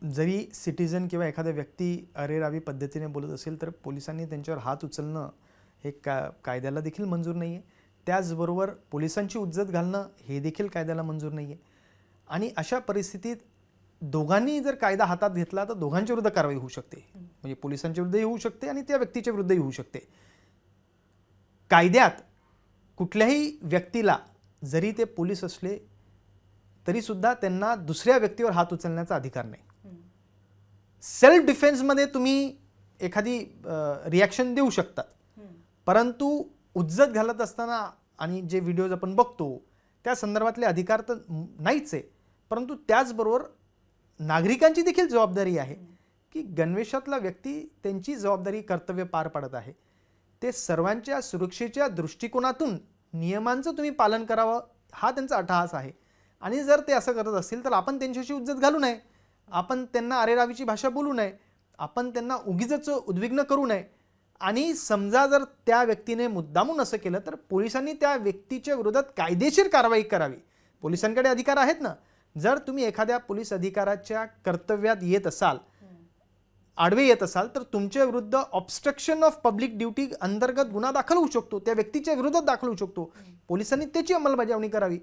जरी सिटीजन किंवा एखादा व्यक्ती अरेरावी पद्धतीने बोलत असेल तर पोलिसांनी त्यांच्यावर हात उचलणं हे कायद्याला देखील मंजूर नाही आहे. त्याचबरोबर पोलिसांची उज्जत घालणं हे देखील कायद्याला मंजूर नाही आहे. आणि अशा परिस्थितीत दोघांनी जर कायदा हातात घेतला तर दोघांच्या विरुद्ध कारवाई होऊ शकते. म्हणजे पोलिसांच्या विरुद्धही होऊ शकते आणि त्या व्यक्तीच्या विरुद्धही होऊ शकते. कायद्यात कुठल्याही व्यक्तीला जरी ते पोलीस असले तरी सुद्धा त्यांना दुसऱ्या व्यक्तीवर हात उचलण्याचा अधिकार नाही. सेल्फ डिफेन्समध्ये तुम्ही एखादी रिॲक्शन देऊ शकतात, परंतु उज्जत घालत असताना आणि जे व्हिडिओज आपण बघतो त्या संदर्भातले अधिकार तर नाहीच आहे. परंतु त्याचबरोबर नागरिकांची देखील जबाबदारी आहे की गणवेशातला व्यक्ती त्यांची जबाबदारी कर्तव्य पार पाडत आहे. ते सर्वांच्या सुरक्षेच्या दृष्टिकोनातून नियमांचं तुम्ही पालन करावं हा त्यांचा अट्टहास आहे. आणि जर ते असं करत असतील तर आपण त्यांच्याशी उज्जत घालू नये, आपण त्यांना अरेरावीची भाषा बोलू नये, आपण त्यांना उगीचच उद्विग्न करू नये. आणि समजा जर त्या व्यक्तीने मुद्दामून असं केलं तर पोलिसांनी त्या व्यक्तीच्या विरोधात कायदेशीर कारवाई करावी. पोलिसांकडे अधिकार आहेत ना. जर तुम्ही एखाद्या पोलीस अधिकाऱ्याच्या कर्तव्यात येत असाल, आडवे येत असाल तर तुमच्या विरुद्ध ऑब्स्ट्रक्शन ऑफ पब्लिक ड्युटी अंतर्गत गुन्हा दाखल होऊ शकतो, त्या व्यक्तीच्या विरोधात दाखल होऊ शकतो. पोलिसांनी त्याची अंमलबजावणी करावी.